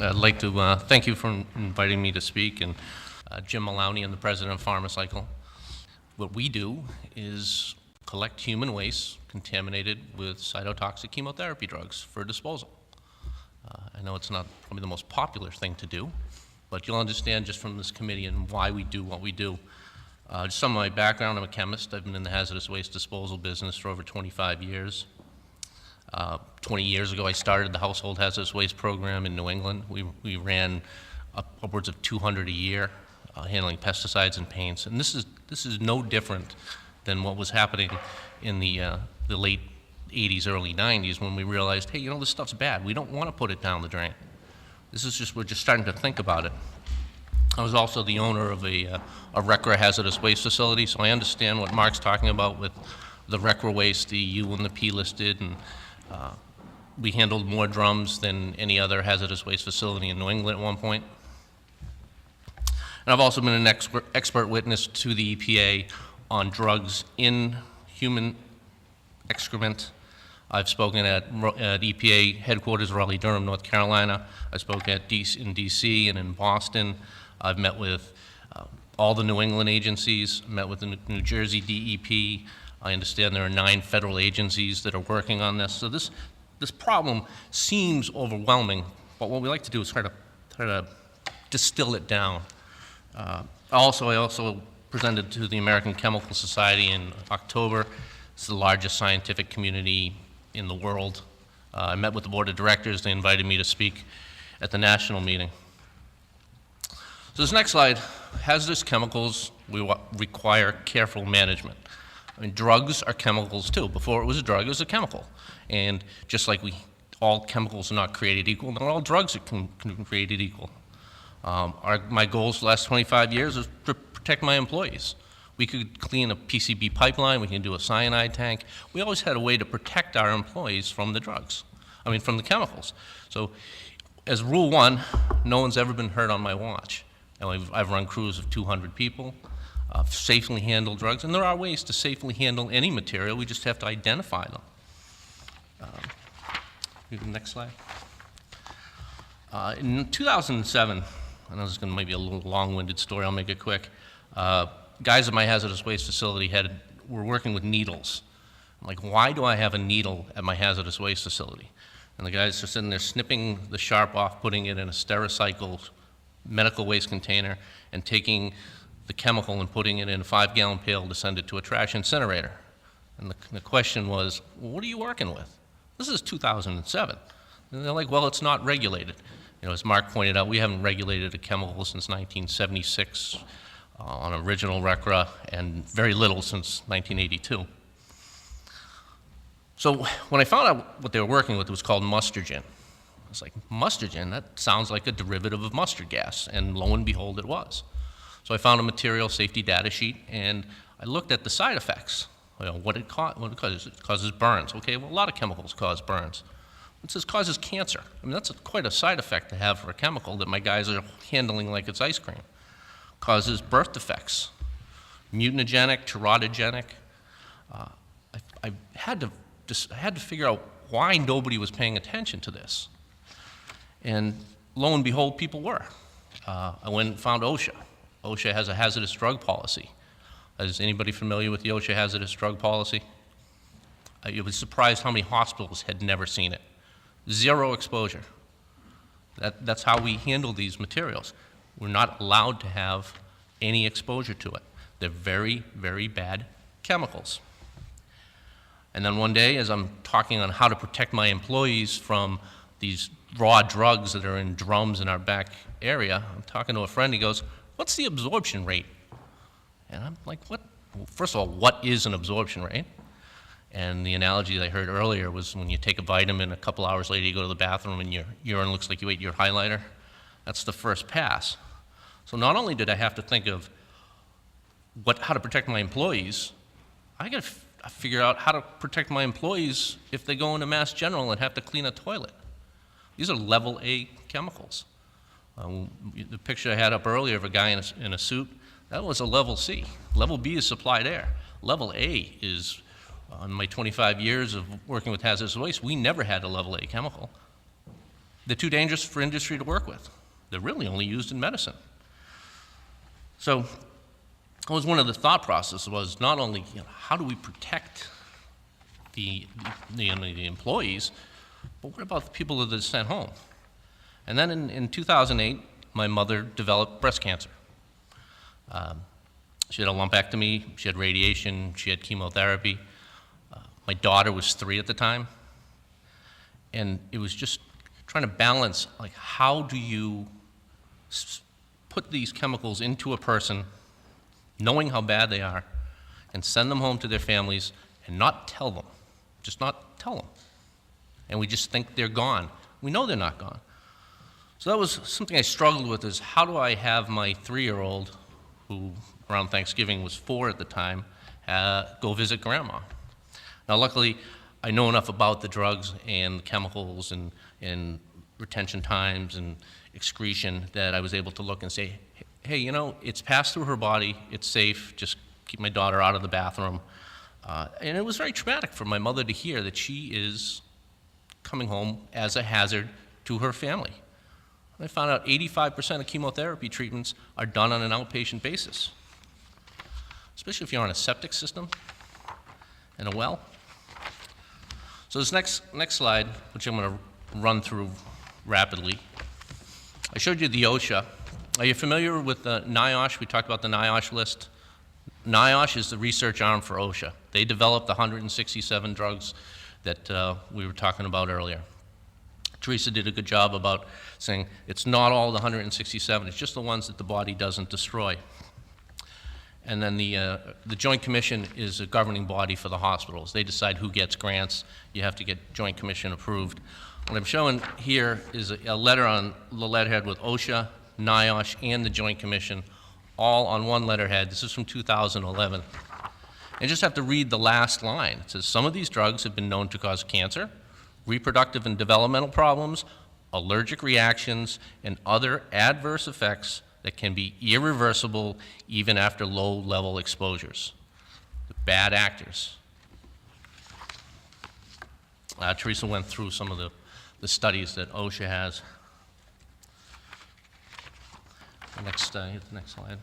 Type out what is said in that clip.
I'd like to thank you for inviting me to speak, and Jim Mullowney, I'm the president of Pharmacycle. What we do is collect human waste contaminated with cytotoxic chemotherapy drugs for disposal. I know it's not probably the most popular thing to do, but you'll understand just from this committee and why we do what we do. Just some of my background: I'm a chemist. I've been in the hazardous waste disposal business for over 25 years. 20 years ago, I started the household hazardous waste program in New England. We ran upwards of 200 a year, handling pesticides and paints. And this is no different than what was happening in the late 80s, early 90s, when we realized, hey, this stuff's bad. We don't want to put it down the drain. We're just starting to think about it. I was also the owner of a RCRA hazardous waste facility, so I understand what Mark's talking about with the RCRA waste, the U and the P listed, and we handled more drums than any other hazardous waste facility in New England at one point. And I've also been an expert witness to the EPA on drugs in human excrement. I've spoken at EPA headquarters, Raleigh-Durham, North Carolina. I spoke in DC and in Boston. I've met with all the New England agencies, met with the New Jersey DEP. I understand there are 9 federal agencies that are working on this. So this problem seems overwhelming, but what we like to do is try to distill it down. I also presented to the American Chemical Society in October. It's the largest scientific community in the world. I met with the board of directors. They invited me to speak at the national meeting. So this next slide, hazardous chemicals require careful management. I mean, drugs are chemicals too. Before it was a drug, it was a chemical. And just like all chemicals are not created equal, not all drugs are created equal. My goals for the last 25 years is to protect my employees. We could clean a PCB pipeline, we can do a cyanide tank. We always had a way to protect our employees from the from the chemicals. So as rule 1, no one's ever been hurt on my watch. And I've run crews of 200 people, safely handle drugs, and there are ways to safely handle any material. We just have to identify them. Next slide. In 2007, I know this is going to maybe a little long-winded story, I'll make it quick. Guys at my hazardous waste facility were working with needles. I'm like, why do I have a needle at my hazardous waste facility? And the guys are sitting there snipping the sharp off, putting it in a Stericycle medical waste container, and taking the chemical and putting it in a 5-gallon pail to send it to a trash incinerator. And the question was, well, what are you working with? This is 2007. And they're like, well, it's not regulated. As Mark pointed out, we haven't regulated a chemical since 1976 on original RCRA, and very little since 1982. So when I found out what they were working with, it was called mustargen. I was like, mustargen? That sounds like a derivative of mustard gas, and lo and behold, it was. So I found a material safety data sheet, and I looked at the side effects. What it causes. It causes burns. Okay, well, a lot of chemicals cause burns. It says causes cancer. I mean, that's quite a side effect to have for a chemical that my guys are handling like it's ice cream. Causes birth defects, mutagenic, teratogenic. I had to figure out why nobody was paying attention to this. And lo and behold, people were. I went and found OSHA. OSHA has a hazardous drug policy. Is anybody familiar with the OSHA hazardous drug policy? I was surprised how many hospitals had never seen it. 0 exposure. That's how we handle these materials. We're not allowed to have any exposure to it. They're very, very bad chemicals. And then one day, as I'm talking on how to protect my employees from these raw drugs that are in drums in our back area, I'm talking to a friend. He goes, what's the absorption rate? And I'm like, what? Well, first of all, what is an absorption rate? And the analogy that I heard earlier was when you take a vitamin, a couple hours later you go to the bathroom and your urine looks like you ate your highlighter. That's the first pass. So not only did I have to think of how to protect my employees, I got to figure out how to protect my employees if they go into Mass General and have to clean a toilet. These are level A chemicals. The picture I had up earlier of a guy in a suit, that was a level C. Level B is supplied air. Level A is, in my 25 years of working with hazardous waste, we never had a level A chemical. They're too dangerous for industry to work with. They're really only used in medicine. So that was one of the thought processes, was not only, how do we protect the employees, but what about the people that are sent home? And then in 2008, my mother developed breast cancer. She had a lumpectomy, she had radiation, she had chemotherapy. My daughter was 3 at the time. And it was just trying to balance, like, how do you put these chemicals into a person, knowing how bad they are, and send them home to their families and not tell them, just not tell them. And we just think they're gone. We know they're not gone. So that was something I struggled with, is how do I have my 3-year-old, who around Thanksgiving was 4 at the time, go visit grandma. Now luckily, I know enough about the drugs and chemicals and retention times and excretion that I was able to look and say, hey, it's passed through her body, it's safe, just keep my daughter out of the bathroom. And it was very traumatic for my mother to hear that she is coming home as a hazard to her family. I found out 85% of chemotherapy treatments are done on an outpatient basis, especially if you're on a septic system and a well. So this next slide, which I'm going to run through rapidly, I showed you the OSHA. Are you familiar with the NIOSH? We talked about the NIOSH list. NIOSH is the research arm for OSHA. They developed the 167 drugs that we were talking about earlier. Teresa did a good job about saying it's not all the 167, it's just the ones that the body doesn't destroy. And then the Joint Commission is a governing body for the hospitals. They decide who gets grants. You have to get Joint Commission approved. What I'm showing here is a letter on the letterhead with OSHA, NIOSH, and the Joint Commission, all on one letterhead. This is from 2011. And you just have to read the last line. It says, some of these drugs have been known to cause cancer, reproductive and developmental problems, allergic reactions, and other adverse effects that can be irreversible even after low-level exposures. The bad actors. Teresa went through some of the studies that OSHA has. Hit the next slide.